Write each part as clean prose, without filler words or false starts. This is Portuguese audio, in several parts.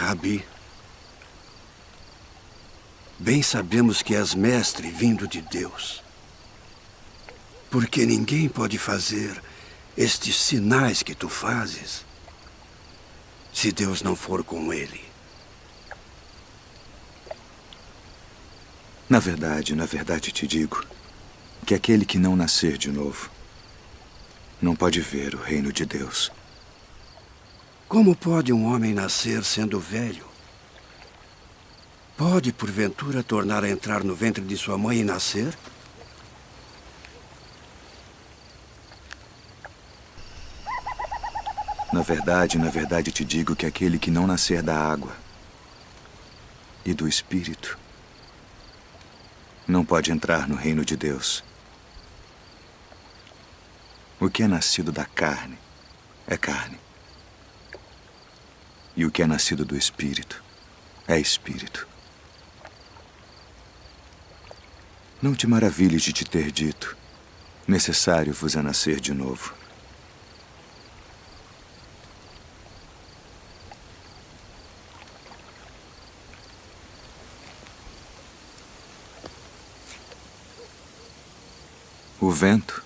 Rabi. Bem sabemos que és mestre vindo de Deus. Porque ninguém pode fazer estes sinais que tu fazes se Deus não for com ele. Na verdade te digo que aquele que não nascer de novo não pode ver o reino de Deus. Como pode um homem nascer sendo velho? Pode, porventura, tornar a entrar no ventre de sua mãe e nascer? Na verdade te digo que aquele que não nascer da água e do Espírito não pode entrar no reino de Deus. O que é nascido da carne é carne. E o que é nascido do Espírito é Espírito. Não te maravilhes de te ter dito: necessário vos é nascer de novo. O vento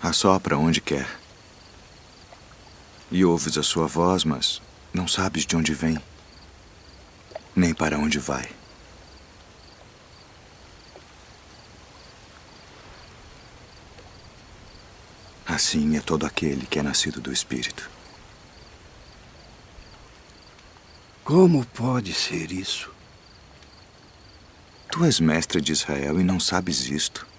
assopra onde quer. E ouves a sua voz, mas não sabes de onde vem, nem para onde vai. Assim é todo aquele que é nascido do Espírito. Como pode ser isso? Tu és mestre de Israel e não sabes isto.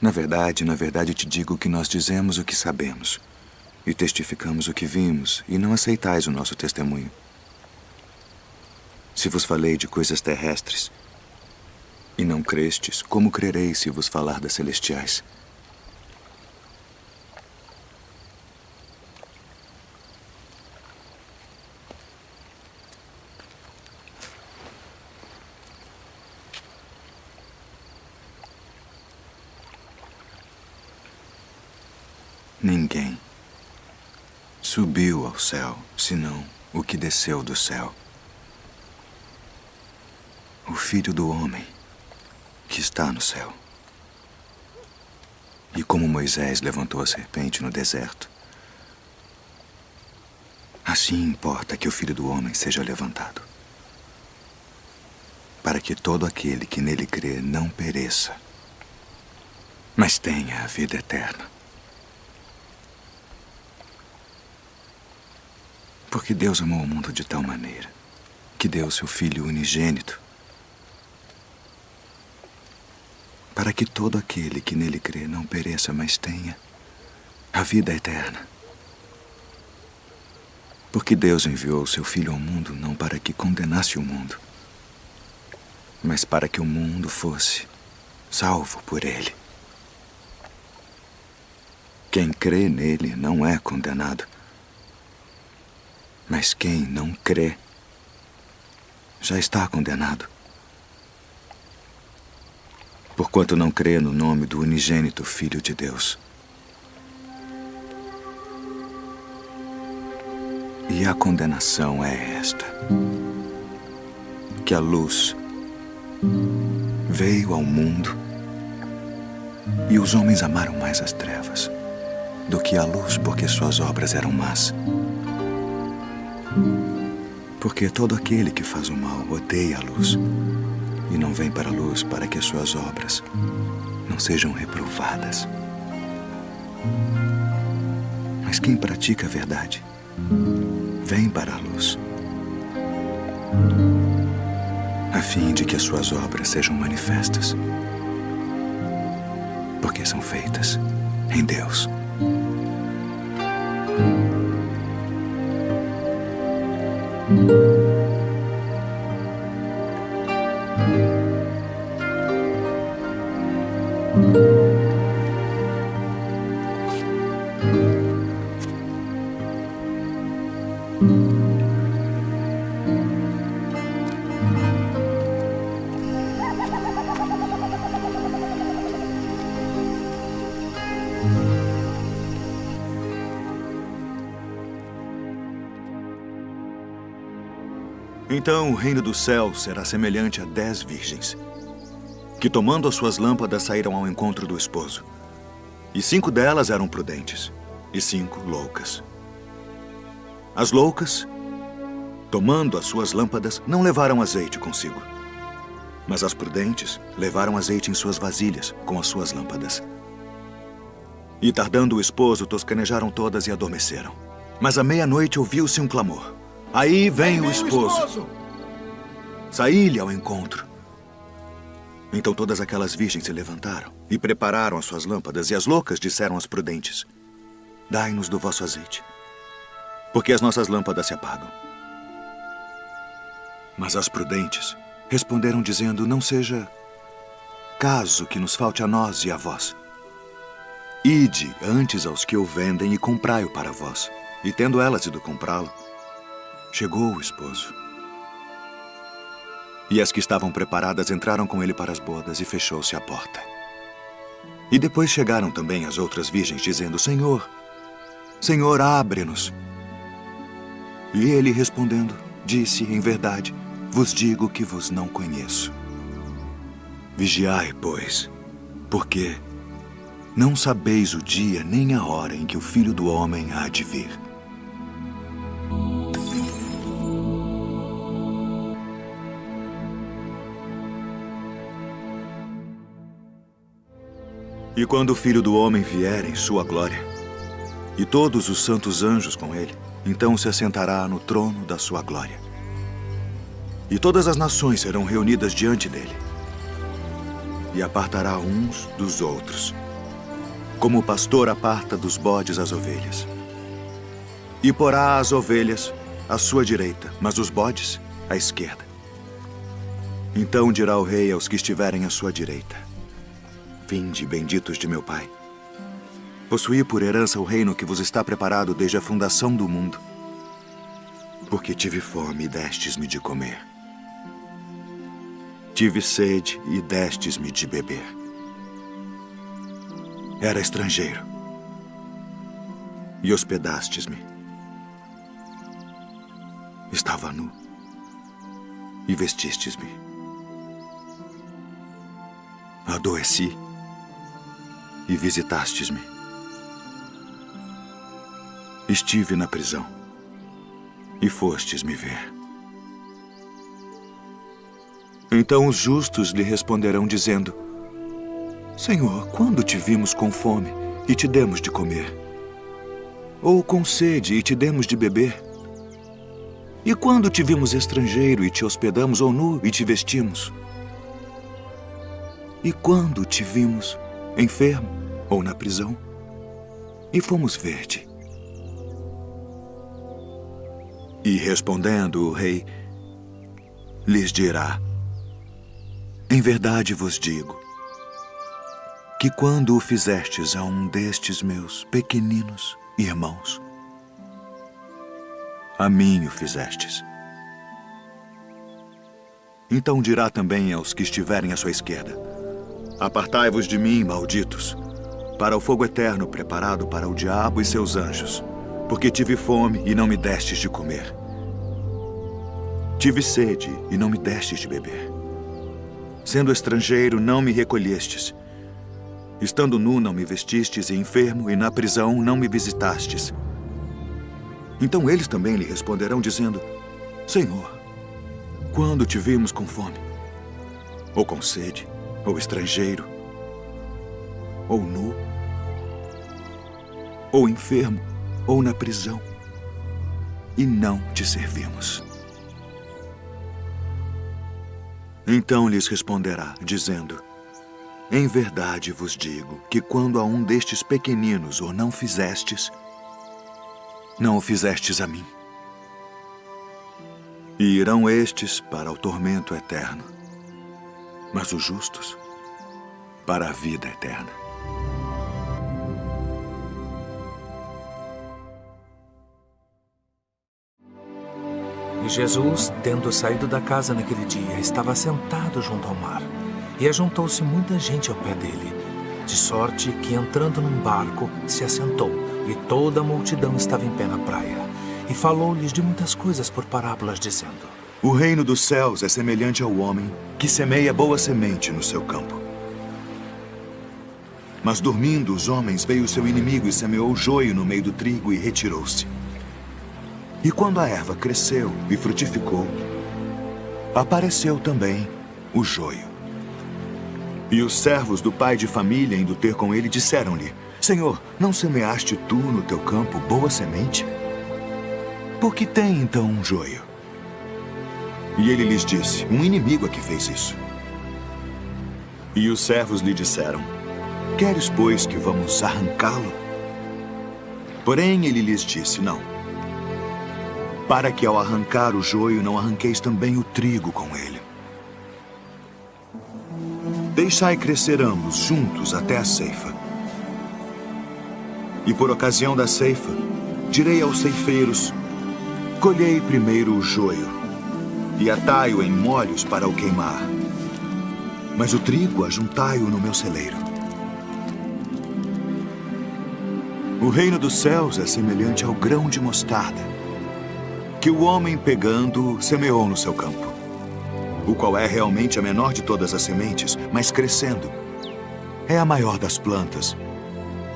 Na verdade te digo que nós dizemos o que sabemos e testificamos o que vimos, e não aceitais o nosso testemunho. Se vos falei de coisas terrestres e não crestes, como crereis se vos falar das celestiais? Ninguém subiu ao céu, senão o que desceu do céu. O Filho do Homem que está no céu. E como Moisés levantou a serpente no deserto, assim importa que o Filho do Homem seja levantado, para que todo aquele que nele crê não pereça, mas tenha a vida eterna. Porque Deus amou o mundo de tal maneira que deu seu Filho unigênito, para que todo aquele que nele crê não pereça, mas tenha a vida eterna. Porque Deus enviou seu Filho ao mundo não para que condenasse o mundo, mas para que o mundo fosse salvo por ele. Quem crê nele não é condenado, mas quem não crê já está condenado, porquanto não crê no nome do unigênito Filho de Deus. E a condenação é esta: que a luz veio ao mundo e os homens amaram mais as trevas do que a luz, porque suas obras eram más. Porque todo aquele que faz o mal odeia a luz e não vem para a luz, para que as suas obras não sejam reprovadas. Mas quem pratica a verdade vem para a luz, a fim de que as suas obras sejam manifestas, porque são feitas em Deus. Então o reino do céu será semelhante a 10 virgens, que tomando as suas lâmpadas saíram ao encontro do esposo. E 5 delas eram prudentes, e 5 loucas. As loucas, tomando as suas lâmpadas, não levaram azeite consigo. Mas as prudentes levaram azeite em suas vasilhas com as suas lâmpadas. E tardando o esposo, toscanejaram todas e adormeceram. Mas à meia-noite ouviu-se um clamor. Aí vem o esposo. Saí-lhe ao encontro. Então todas aquelas virgens se levantaram e prepararam as suas lâmpadas, e as loucas disseram às prudentes: dai-nos do vosso azeite, porque as nossas lâmpadas se apagam. Mas as prudentes responderam dizendo: não seja caso que nos falte a nós e a vós. Ide antes aos que o vendem e comprai-o para vós. E tendo elas ido comprá-lo, chegou o esposo. E as que estavam preparadas entraram com ele para as bodas, e fechou-se a porta. E depois chegaram também as outras virgens, dizendo: Senhor, Senhor, abre-nos. E ele, respondendo, disse: em verdade, vos digo que vos não conheço. Vigiai, pois, porque não sabeis o dia nem a hora em que o Filho do Homem há de vir. E quando o Filho do Homem vier em sua glória, e todos os santos anjos com ele, então se assentará no trono da sua glória. E todas as nações serão reunidas diante dele, e apartará uns dos outros, como o pastor aparta dos bodes as ovelhas. E porá as ovelhas à sua direita, mas os bodes à esquerda. Então dirá o rei aos que estiverem à sua direita: vinde, benditos de meu Pai. Possuí por herança o reino que vos está preparado desde a fundação do mundo. Porque tive fome e destes-me de comer. Tive sede e destes-me de beber. Era estrangeiro e hospedastes-me. Estava nu e vestistes-me. Adoeci e visitastes-me. Estive na prisão e fostes me ver. Então os justos lhe responderão dizendo: Senhor, quando te vimos com fome e te demos de comer? Ou com sede e te demos de beber? E quando te vimos estrangeiro e te hospedamos, ou nu e te vestimos? E quando te vimos enfermo ou na prisão e fomos ver-te? E respondendo o rei, lhes dirá: em verdade vos digo que quando o fizestes a um destes meus pequeninos irmãos, a mim o fizestes. Então dirá também aos que estiverem à sua esquerda: apartai-vos de mim, malditos, para o fogo eterno preparado para o diabo e seus anjos, porque tive fome e não me destes de comer. Tive sede e não me destes de beber. Sendo estrangeiro, não me recolhestes. Estando nu, não me vestistes, e enfermo, e na prisão, não me visitastes. Então eles também lhe responderão, dizendo: Senhor, quando te vimos com fome, ou com sede, ou estrangeiro, ou nu, ou enfermo, ou na prisão, e não te servimos? Então lhes responderá, dizendo: em verdade vos digo que quando a um destes pequeninos o não fizestes, não o fizestes a mim. E irão estes para o tormento eterno, mas os justos para a vida eterna. E Jesus, tendo saído da casa naquele dia, estava sentado junto ao mar. E ajuntou-se muita gente ao pé dele, de sorte que, entrando num barco, se assentou, e toda a multidão estava em pé na praia. E falou-lhes de muitas coisas por parábolas, dizendo: O reino dos céus é semelhante ao homem que semeia boa semente no seu campo. Mas dormindo os homens, veio o seu inimigo e semeou joio no meio do trigo e retirou-se. E quando a erva cresceu e frutificou, apareceu também o joio. E os servos do pai de família, indo ter com ele, disseram-lhe: Senhor, não semeaste tu no teu campo boa semente? Por que tem então um joio? E ele lhes disse: um inimigo é que fez isso. E os servos lhe disseram: queres, pois, que vamos arrancá-lo? Porém ele lhes disse: não, para que ao arrancar o joio não arranqueis também o trigo com ele. Deixai crescer ambos juntos até a ceifa. E por ocasião da ceifa, direi aos ceifeiros: colhei primeiro o joio e atai-o em molhos para o queimar, mas o trigo ajuntai-o no meu celeiro. O reino dos céus é semelhante ao grão de mostarda, que o homem pegando semeou no seu campo, o qual é realmente a menor de todas as sementes, mas crescendo é a maior das plantas,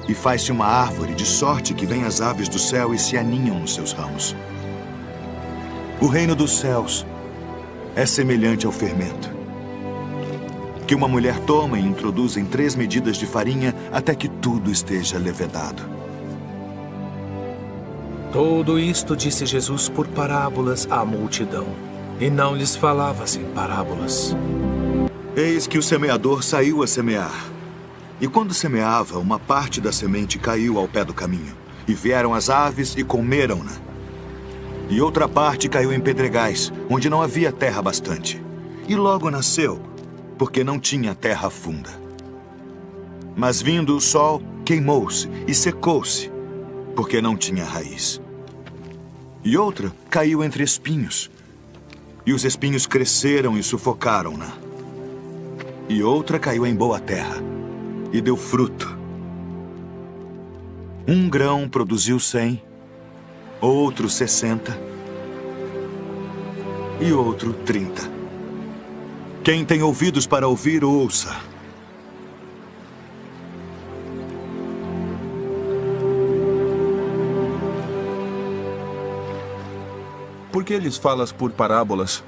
e faz-se uma árvore de sorte que vêm as aves do céu e se aninham nos seus ramos. O reino dos céus é semelhante ao fermento, que uma mulher toma e introduz em 3 medidas de farinha até que tudo esteja levedado. Tudo isto disse Jesus por parábolas à multidão, e não lhes falava sem parábolas. Eis que o semeador saiu a semear. E quando semeava, uma parte da semente caiu ao pé do caminho, e vieram as aves e comeram-na. E outra parte caiu em pedregais, onde não havia terra bastante. E logo nasceu, porque não tinha terra funda. Mas vindo o sol, queimou-se e secou-se, porque não tinha raiz. E outra caiu entre espinhos, e os espinhos cresceram e sufocaram-na. E outra caiu em boa terra, e deu fruto. Um grão produziu 100, outro 60, e outro 30. Quem tem ouvidos para ouvir, ouça. Por que lhes falas por parábolas?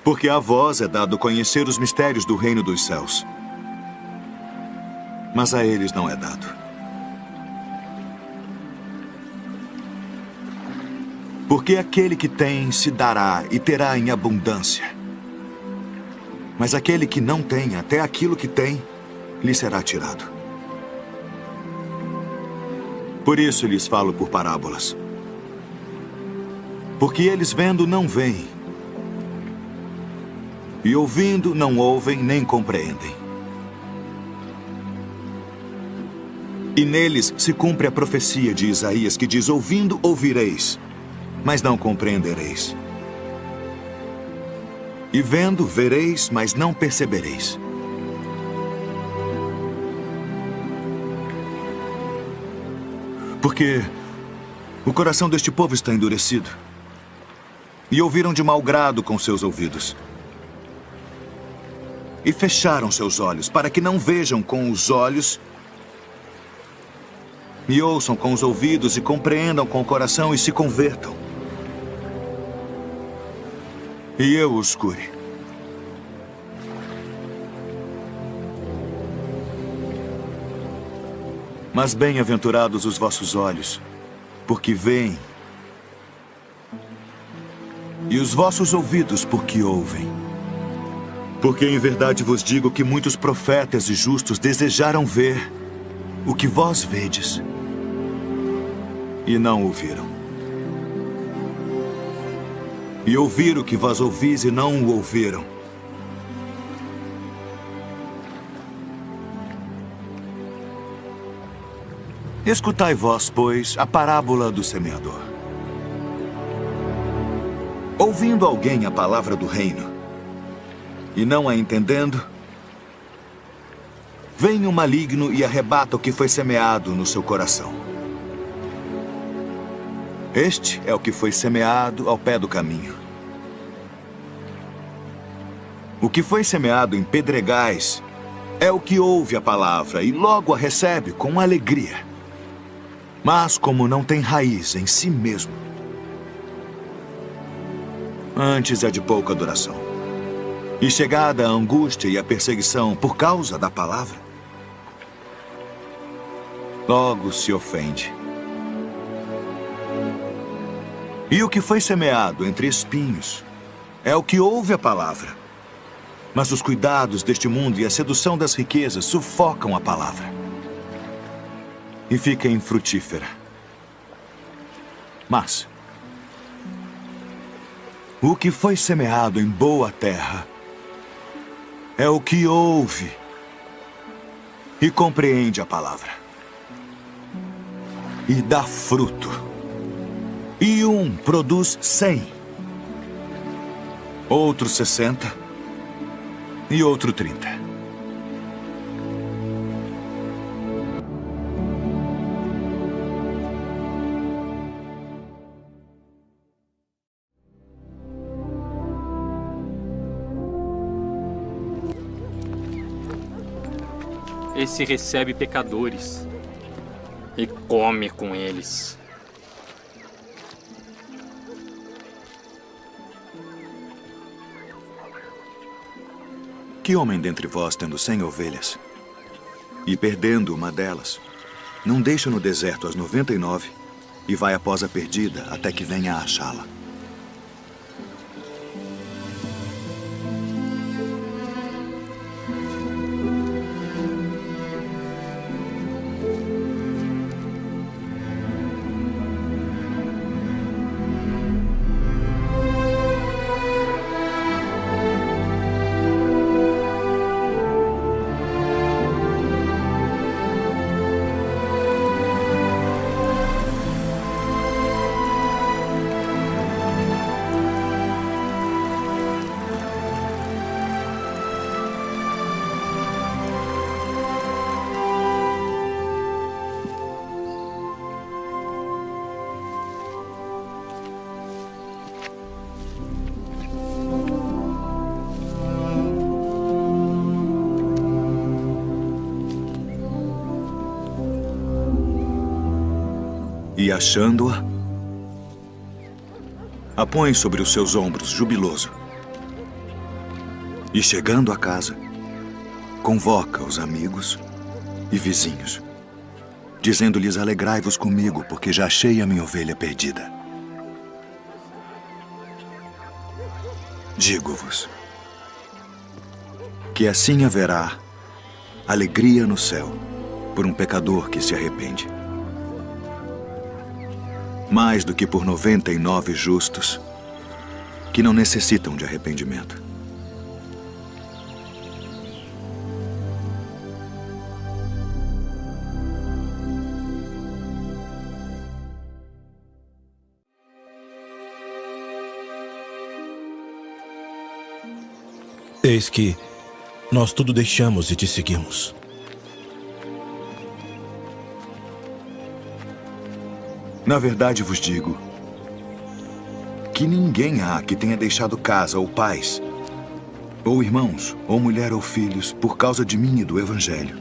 Porque a vós é dado conhecer os mistérios do reino dos céus, mas a eles não é dado. Porque aquele que tem se dará e terá em abundância, mas aquele que não tem, até aquilo que tem, lhe será tirado. Por isso lhes falo por parábolas. Porque eles vendo não veem, e ouvindo não ouvem nem compreendem. E neles se cumpre a profecia de Isaías que diz: ouvindo ouvireis, mas não compreendereis. E vendo vereis, mas não percebereis. Porque o coração deste povo está endurecido, e ouviram de mau grado com seus ouvidos, e fecharam seus olhos, para que não vejam com os olhos, e ouçam com os ouvidos, e compreendam com o coração, e se convertam, e eu os cure. Mas bem-aventurados os vossos olhos, porque veem, e os vossos ouvidos, porque ouvem. Porque em verdade vos digo que muitos profetas e justos desejaram ver o que vós vedes, e não ouviram. E ouvir o que vós ouvis e não o ouviram. Escutai vós, pois, a parábola do semeador. Ouvindo alguém a palavra do reino, e não a entendendo, vem o maligno e arrebata o que foi semeado no seu coração. Este é o que foi semeado ao pé do caminho. O que foi semeado em pedregais é o que ouve a palavra e logo a recebe com alegria. Mas como não tem raiz em si mesmo, antes é de pouca duração. E chegada a angústia e a perseguição por causa da palavra, logo se ofende. E o que foi semeado entre espinhos é o que ouve a palavra. Mas os cuidados deste mundo e a sedução das riquezas sufocam a palavra e fica infrutífera. Mas o que foi semeado em boa terra é o que ouve e compreende a palavra e dá fruto. E um produz 100, outro 60 e outro 30. Esse recebe pecadores e come com eles. Que homem dentre vós, tendo 100 ovelhas, e perdendo uma delas, não deixa no deserto as 99 e vai após a perdida até que venha a achá-la? E achando-a, a põe sobre os seus ombros, jubiloso. E chegando a casa, convoca os amigos e vizinhos, dizendo-lhes: alegrai-vos comigo, porque já achei a minha ovelha perdida. Digo-vos que assim haverá alegria no céu por um pecador que se arrepende, mais do que por 99 justos que não necessitam de arrependimento. Eis que nós tudo deixamos e te seguimos. Na verdade vos digo que ninguém há que tenha deixado casa ou pais, ou irmãos, ou mulher ou filhos, por causa de mim e do Evangelho,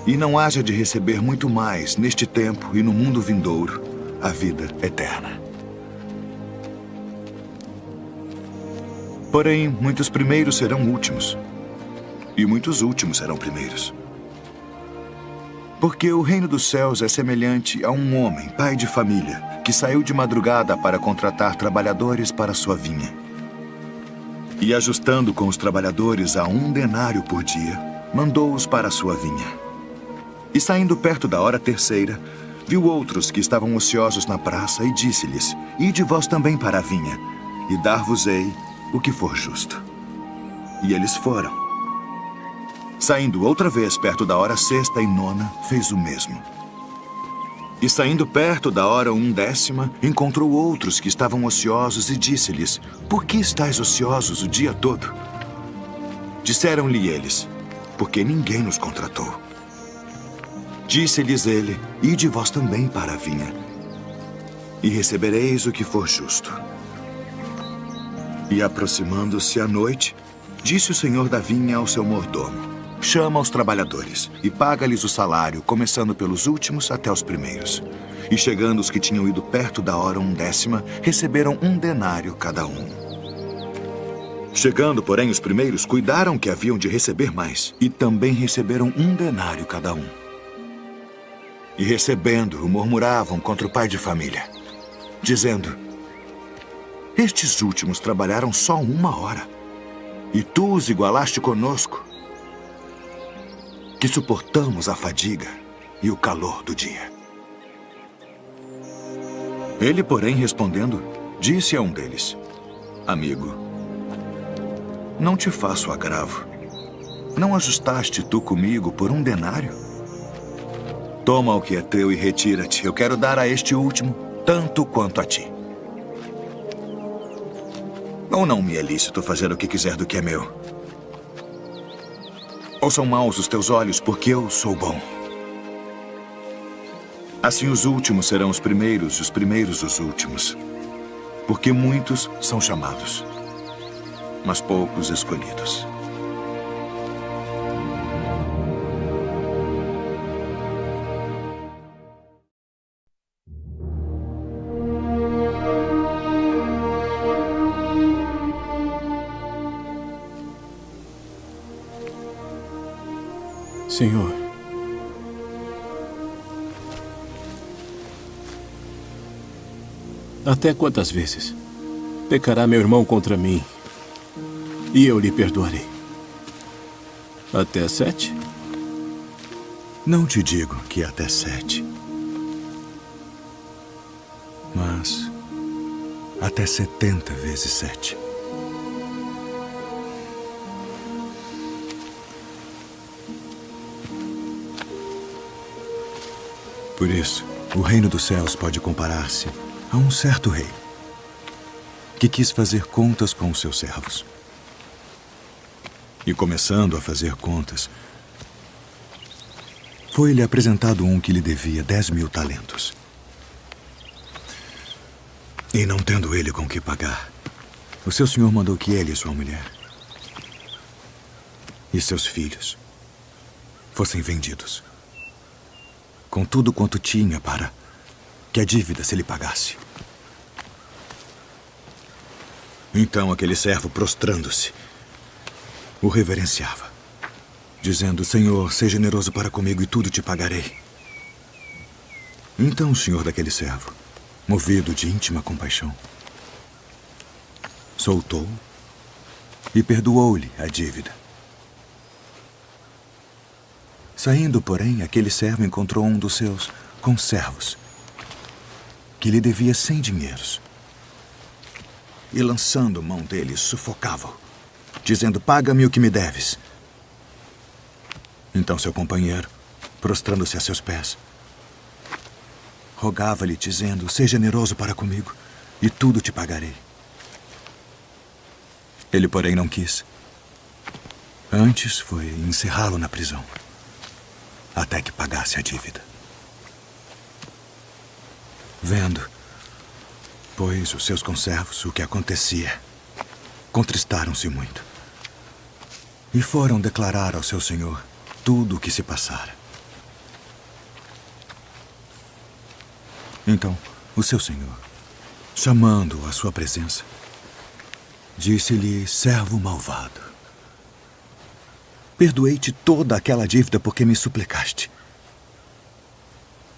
e não haja de receber muito mais neste tempo e no mundo vindouro a vida eterna. Porém, muitos primeiros serão últimos, e muitos últimos serão primeiros. Porque o reino dos céus é semelhante a um homem, pai de família, que saiu de madrugada para contratar trabalhadores para sua vinha. E ajustando com os trabalhadores a 1 denário por dia, mandou-os para a sua vinha. E saindo perto da hora terceira, viu outros que estavam ociosos na praça e disse-lhes: ide vós também para a vinha, e dar-vos-ei o que for justo. E eles foram. Saindo outra vez perto da hora sexta e nona, fez o mesmo. E saindo perto da hora 1/10, encontrou outros que estavam ociosos e disse-lhes: por que estáis ociosos o dia todo? Disseram-lhe eles: porque ninguém nos contratou. Disse-lhes ele: ide vós também para a vinha. e recebereis o que for justo. E aproximando-se a noite, disse o senhor da vinha ao seu mordomo: chama os trabalhadores e paga-lhes o salário, começando pelos últimos até os primeiros. E chegando os que tinham ido perto da hora 1/10, receberam 1 denário cada um. Chegando, porém, os primeiros, cuidaram que haviam de receber mais, e também receberam 1 denário cada um. E recebendo-o, murmuravam contra o pai de família, dizendo: estes últimos trabalharam só 1 hora, e tu os igualaste conosco, que suportamos a fadiga e o calor do dia. Ele, porém, respondendo, disse a um deles: amigo, não te faço agravo. Não ajustaste tu comigo por 1 denário? Toma o que é teu e retira-te. Eu quero dar a este último tanto quanto a ti. Ou não me é lícito fazer o que quiser do que é meu? Ou são maus os teus olhos porque eu sou bom? Assim os últimos serão os primeiros e os primeiros os últimos. Porque muitos são chamados, mas poucos escolhidos. Senhor, até quantas vezes pecará meu irmão contra mim e eu lhe perdoarei? Até 7? Não te digo que até 7, mas até 70 vezes 7. Por isso, o reino dos céus pode comparar-se a um certo rei que quis fazer contas com os seus servos. E começando a fazer contas, foi-lhe apresentado um que lhe devia 10.000 talentos. E não tendo ele com que pagar, o seu senhor mandou que ele e sua mulher e seus filhos fossem vendidos, com tudo quanto tinha, para que a dívida se lhe pagasse. Então aquele servo, prostrando-se, o reverenciava, dizendo: Senhor, seja generoso para comigo e tudo te pagarei. Então o senhor daquele servo, movido de íntima compaixão, soltou e perdoou-lhe a dívida. Saindo, porém, aquele servo encontrou um dos seus conservos, que lhe devia 100 dinheiros. E lançando mão dele, sufocava-o, dizendo: paga-me o que me deves. Então seu companheiro, prostrando-se a seus pés, rogava-lhe, dizendo: seja generoso para comigo, e tudo te pagarei. Ele, porém, não quis. Antes foi encerrá-lo na prisão, até que pagasse a dívida. Vendo, pois, os seus conservos o que acontecia, contristaram-se muito e foram declarar ao seu senhor tudo o que se passara. Então, o seu senhor, chamando-o à sua presença, disse-lhe: servo malvado, perdoei-te toda aquela dívida porque me suplicaste.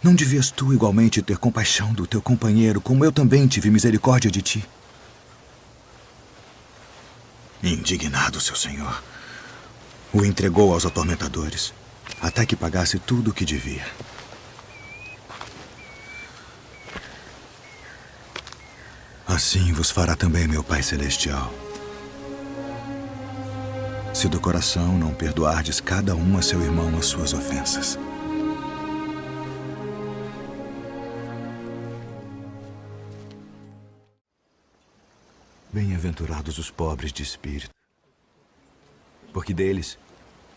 Não devias tu igualmente ter compaixão do teu companheiro, como eu também tive misericórdia de ti? Indignado, seu senhor o entregou aos atormentadores, até que pagasse tudo o que devia. Assim vos fará também meu Pai Celestial, se do coração não perdoardes cada um a seu irmão as suas ofensas. Bem-aventurados os pobres de espírito, porque deles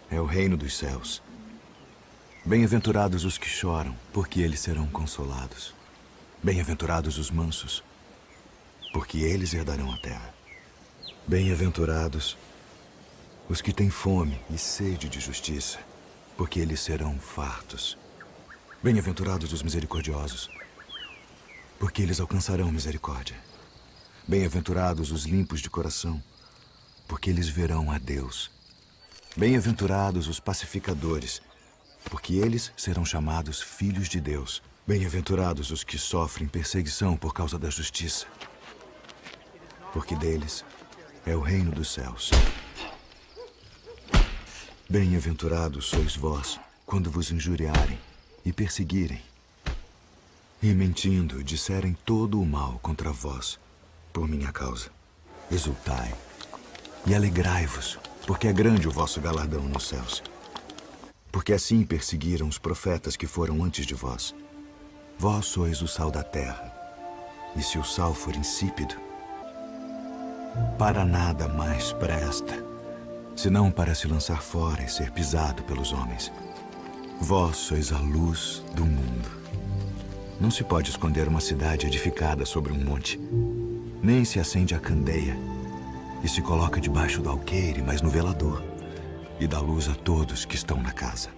é o reino dos céus. Bem-aventurados os que choram, porque eles serão consolados. Bem-aventurados os mansos, porque eles herdarão a terra. Bem-aventurados os que têm fome e sede de justiça, porque eles serão fartos. Bem-aventurados os misericordiosos, porque eles alcançarão misericórdia. Bem-aventurados os limpos de coração, porque eles verão a Deus. Bem-aventurados os pacificadores, porque eles serão chamados filhos de Deus. Bem-aventurados os que sofrem perseguição por causa da justiça, porque deles é o reino dos céus. Bem-aventurados sois vós, quando vos injuriarem e perseguirem, e mentindo disserem todo o mal contra vós, por minha causa. Exultai e alegrai-vos, porque é grande o vosso galardão nos céus. Porque assim perseguiram os profetas que foram antes de vós. Vós sois o sal da terra, e se o sal for insípido, para nada mais presta, senão para se lançar fora e ser pisado pelos homens. Vós sois a luz do mundo. Não se pode esconder uma cidade edificada sobre um monte, nem se acende a candeia e se coloca debaixo do alqueire, mas no velador, e dá luz a todos que estão na casa.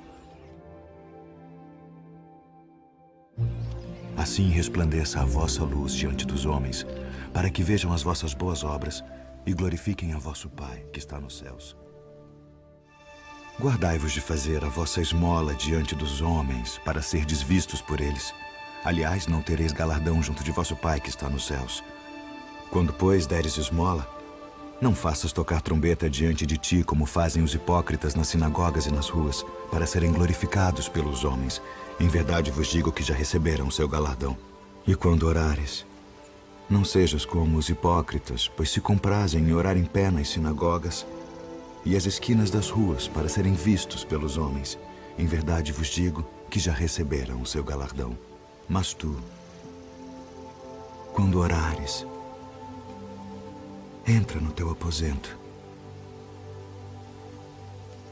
Assim resplandeça a vossa luz diante dos homens, para que vejam as vossas boas obras e glorifiquem a vosso Pai que está nos céus. Guardai-vos de fazer a vossa esmola diante dos homens, para serdes vistos por eles. Aliás, não tereis galardão junto de vosso Pai que está nos céus. Quando, pois, deres esmola, não faças tocar trombeta diante de ti, como fazem os hipócritas nas sinagogas e nas ruas, para serem glorificados pelos homens. Em verdade vos digo que já receberam o seu galardão. E quando orares, não sejas como os hipócritas, pois se comprazem em orar em pé nas sinagogas e as esquinas das ruas, para serem vistos pelos homens. Em verdade vos digo que já receberam o seu galardão. Mas tu, quando orares, entra no teu aposento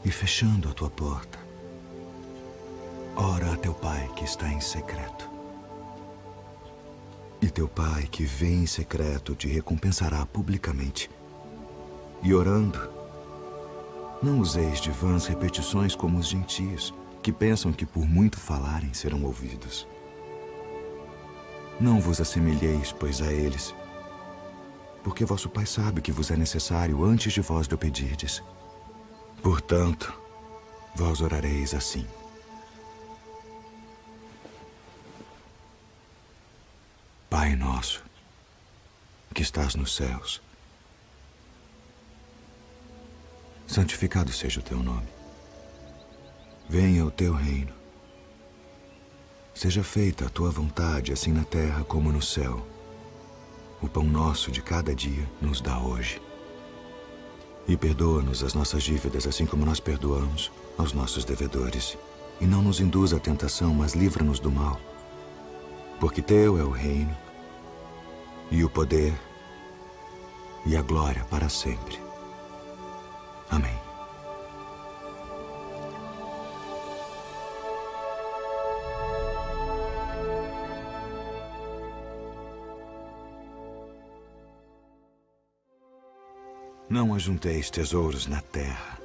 e, fechando a tua porta, ora a teu Pai que está em secreto. E teu Pai que vê em secreto te recompensará publicamente. E orando, não useis de vãs repetições como os gentios, que pensam que por muito falarem serão ouvidos. Não vos assemelheis, pois, a eles, porque vosso Pai sabe que vos é necessário antes de vós lhe pedirdes. Portanto, vós orareis assim: Pai nosso, que estás nos céus, santificado seja o teu nome. Venha o teu reino. Seja feita a tua vontade, assim na terra como no céu. O pão nosso de cada dia nos dá hoje. E perdoa-nos as nossas dívidas, assim como nós perdoamos aos nossos devedores. E não nos induza à tentação, mas livra-nos do mal. Porque teu é o reino, e o poder, e a glória para sempre. Amém. Não ajunteis tesouros na terra,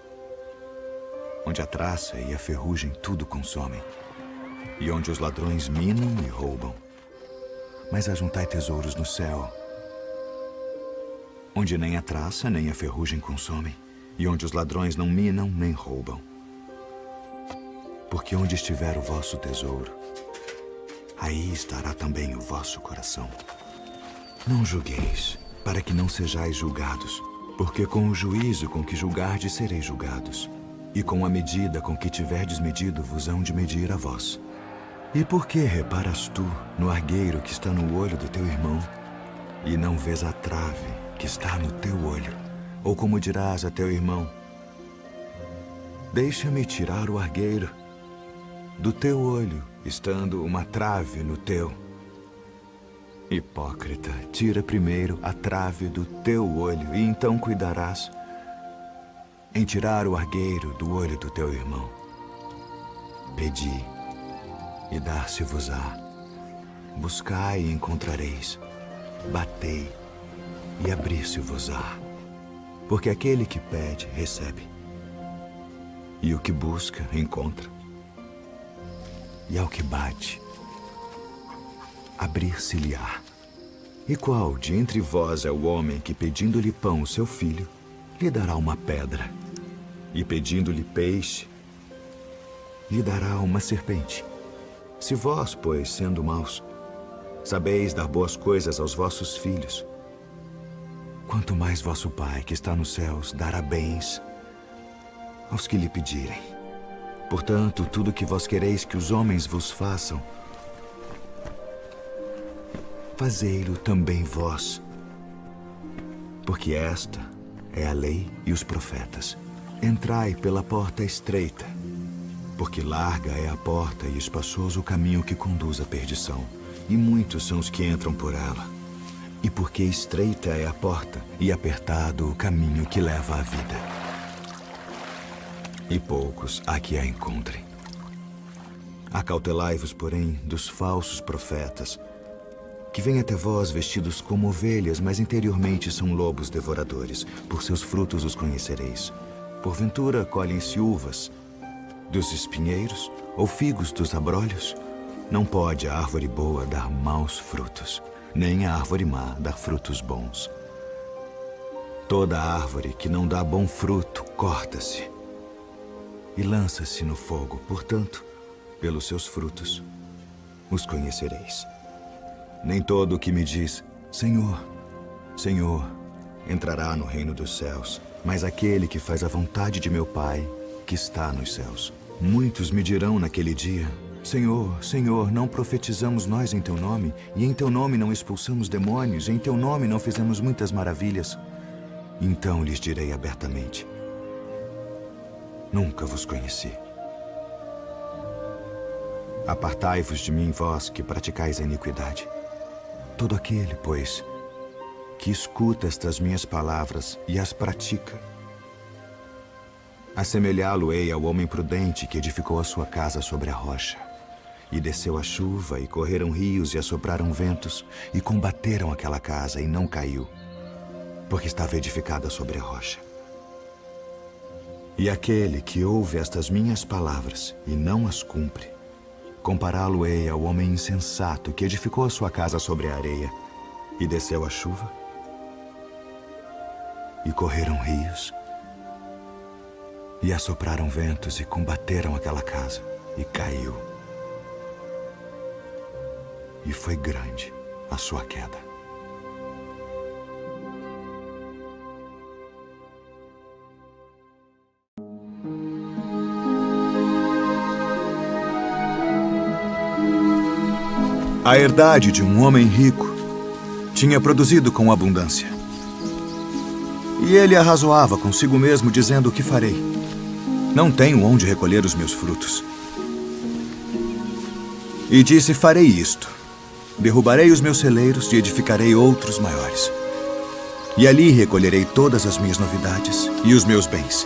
onde a traça e a ferrugem tudo consomem, e onde os ladrões minam e roubam. Mas ajuntai tesouros no céu, onde nem a traça nem a ferrugem consomem, e onde os ladrões não minam nem roubam. Porque onde estiver o vosso tesouro, aí estará também o vosso coração. Não julgueis, para que não sejais julgados, porque com o juízo com que julgardes sereis julgados, e com a medida com que tiverdes medido vos hão de medir a vós. E por que reparas tu no argueiro que está no olho do teu irmão, e não vês a trave que está no teu olho? Ou como dirás a teu irmão: deixa-me tirar o argueiro do teu olho, estando uma trave no teu? Hipócrita, tira primeiro a trave do teu olho, e então cuidarás em tirar o argueiro do olho do teu irmão. Pedi, e dar-se-vos-á. Buscai e encontrareis. Batei e abrir-se-vos-á. Porque aquele que pede, recebe. E o que busca, encontra. E ao que bate, abrir-se-lhe-á. E qual de entre vós é o homem que, pedindo-lhe pão o seu filho, lhe dará uma pedra? E pedindo-lhe peixe, lhe dará uma serpente? Se vós, pois, sendo maus, sabeis dar boas coisas aos vossos filhos, quanto mais vosso Pai, que está nos céus, dará bens aos que lhe pedirem. Portanto, tudo que vós quereis que os homens vos façam, fazei-lo também vós. Porque esta é a lei e os profetas. Entrai pela porta estreita, porque larga é a porta e espaçoso o caminho que conduz à perdição, e muitos são os que entram por ela. E porque estreita é a porta e apertado o caminho que leva à vida, e poucos há que a encontrem. Acautelai-vos, porém, dos falsos profetas, que vêm até vós vestidos como ovelhas, mas interiormente são lobos devoradores. Por seus frutos os conhecereis. Porventura colhem-se uvas dos espinheiros ou figos dos abrolhos? Não pode a árvore boa dar maus frutos, nem a árvore má dar frutos bons. Toda árvore que não dá bom fruto corta-se e lança-se no fogo. Portanto, pelos seus frutos os conhecereis. Nem todo o que me diz, Senhor, Senhor, entrará no reino dos céus, mas aquele que faz a vontade de meu Pai, que está nos céus. Muitos me dirão naquele dia, Senhor, Senhor, não profetizamos nós em teu nome, e em teu nome não expulsamos demônios, e em teu nome não fizemos muitas maravilhas? Então lhes direi abertamente, nunca vos conheci. Apartai-vos de mim, vós que praticais a iniquidade. Todo aquele, pois, que escuta estas minhas palavras e as pratica, assemelhá-lo-ei ao homem prudente que edificou a sua casa sobre a rocha. E desceu a chuva, e correram rios, e assopraram ventos, e combateram aquela casa, e não caiu, porque estava edificada sobre a rocha. E aquele que ouve estas minhas palavras e não as cumpre, compará-lo-ei ao homem insensato que edificou a sua casa sobre a areia, e desceu a chuva, e correram rios, e assopraram ventos, e combateram aquela casa, e caiu. E foi grande a sua queda. A herdade de um homem rico tinha produzido com abundância. E ele arrazoava consigo mesmo, dizendo: o que farei? Não tenho onde recolher os meus frutos. E disse: farei isto. Derrubarei os meus celeiros e edificarei outros maiores. E ali recolherei todas as minhas novidades e os meus bens.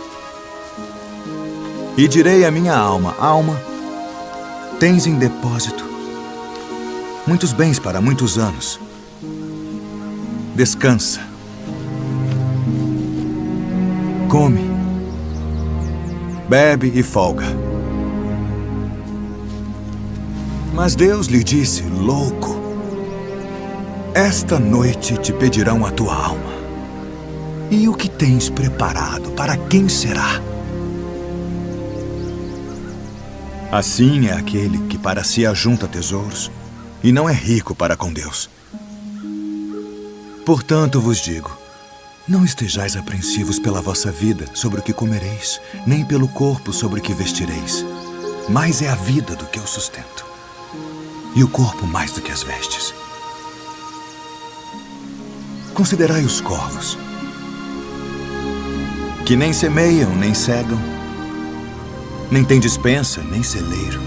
E direi à minha alma: alma, tens em depósito muitos bens para muitos anos. Descansa. Come. Bebe e folga. Mas Deus lhe disse: louco, esta noite te pedirão a tua alma. E o que tens preparado, para quem será? Assim é aquele que para si ajunta tesouros e não é rico para com Deus. Portanto vos digo, não estejais apreensivos pela vossa vida sobre o que comereis, nem pelo corpo sobre o que vestireis. Mais é a vida do que o sustento, e o corpo mais do que as vestes. Considerai os corvos, que nem semeiam, nem cegam, nem têm despensa, nem celeiro,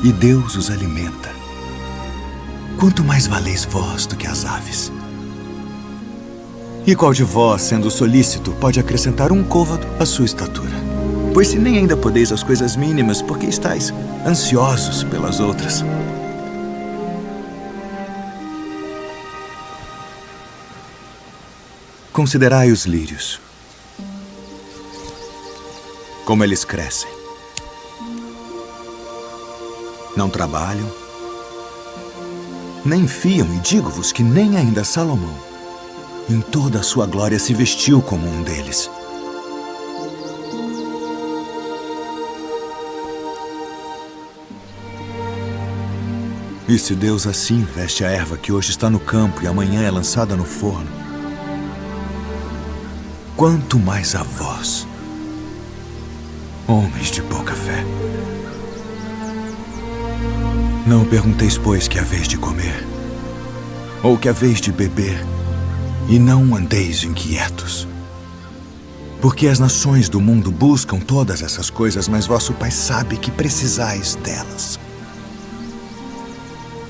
e Deus os alimenta. Quanto mais valeis vós do que as aves? E qual de vós, sendo solícito, pode acrescentar um côvado à sua estatura? Pois se nem ainda podeis as coisas mínimas, por que estáis ansiosos pelas outras? Considerai os lírios. Como eles crescem. Não trabalham, nem fiam, e digo-vos que nem ainda Salomão, em toda a sua glória, se vestiu como um deles. E se Deus assim veste a erva que hoje está no campo e amanhã é lançada no forno, quanto mais a vós, homens de pouca fé. Não pergunteis, pois, que haveis de comer, ou que haveis de beber, e não andeis inquietos. Porque as nações do mundo buscam todas essas coisas, mas vosso Pai sabe que precisais delas.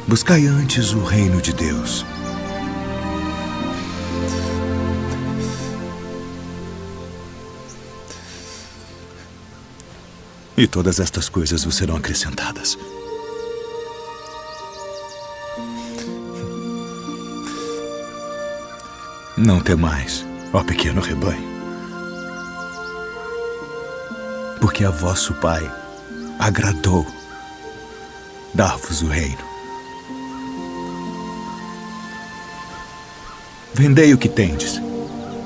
Buscai antes o reino de Deus. E todas estas coisas vos serão acrescentadas. Não temais, ó pequeno rebanho, porque a vosso Pai agradou dar-vos o reino. Vendei o que tendes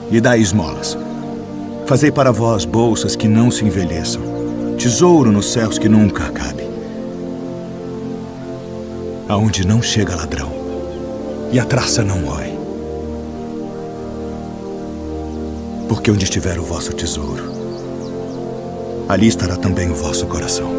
e dai esmolas. Fazei para vós bolsas que não se envelheçam, tesouro nos céus que nunca acabe, aonde não chega ladrão e a traça não rói. Porque onde estiver o vosso tesouro, ali estará também o vosso coração.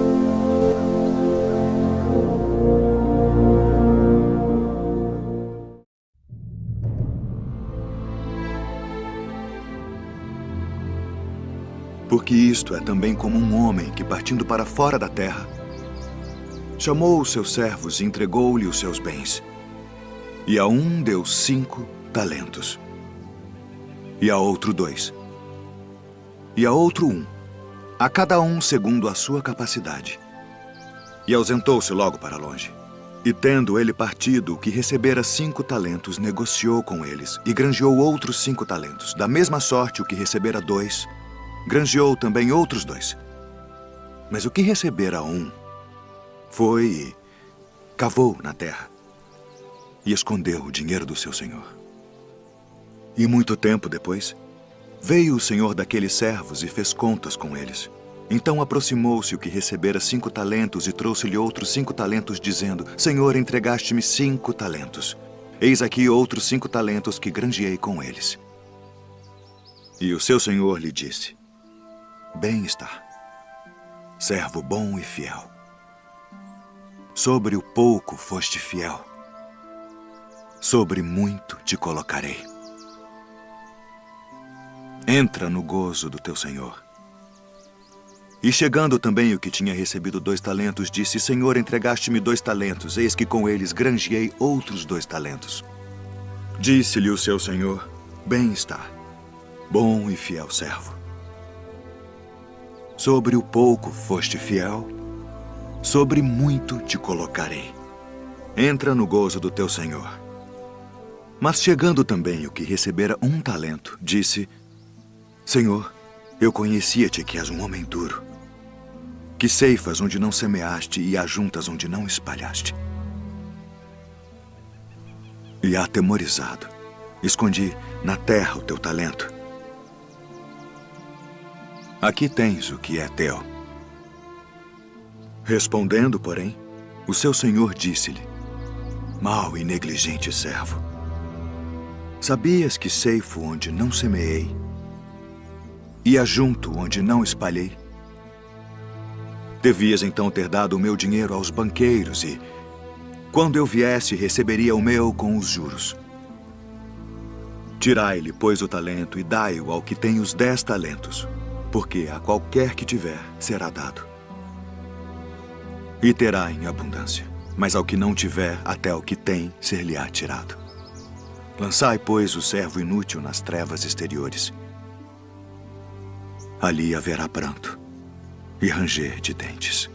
Porque isto é também como um homem que, partindo para fora da terra, chamou os seus servos e entregou-lhe os seus bens. E a um deu 5 talentos, e a outro 2, e a outro 1, a cada um segundo a sua capacidade. E ausentou-se logo para longe. E tendo ele partido, o que recebera 5 talentos, negociou com eles, e granjeou outros 5 talentos. Da mesma sorte, o que recebera 2, granjeou também outros 2. Mas o que recebera 1, foi e cavou na terra, e escondeu o dinheiro do seu senhor. E muito tempo depois, veio o senhor daqueles servos e fez contas com eles. Então aproximou-se o que recebera 5 talentos e trouxe-lhe outros 5 talentos, dizendo: Senhor, entregaste-me 5 talentos. Eis aqui outros 5 talentos que granjeei com eles. E o seu senhor lhe disse: Bem está, servo bom e fiel. Sobre o pouco foste fiel, sobre muito te colocarei. Entra no gozo do teu senhor. E chegando também o que tinha recebido 2 talentos, disse: Senhor, entregaste-me 2 talentos, eis que com eles granjeei outros 2 talentos. Disse-lhe o seu senhor: Bem está, bom e fiel servo. Sobre o pouco foste fiel, sobre muito te colocarei. Entra no gozo do teu senhor. Mas chegando também o que recebera 1 talento, disse: Senhor, eu conhecia-te que és um homem duro, que ceifas onde não semeaste e ajuntas onde não espalhaste. E atemorizado, escondi na terra o teu talento. Aqui tens o que é teu. Respondendo, porém, o seu senhor disse-lhe: Mau e negligente servo, sabias que ceifo onde não semeei e ajunto onde não espalhei? Devias então ter dado o meu dinheiro aos banqueiros e, quando eu viesse, receberia o meu com os juros. Tirai-lhe, pois, o talento e dai-o ao que tem os 10 talentos, porque a qualquer que tiver será dado, e terá em abundância. Mas ao que não tiver, até o que tem ser-lhe-á tirado. Lançai, pois, o servo inútil nas trevas exteriores. Ali haverá pranto e ranger de dentes.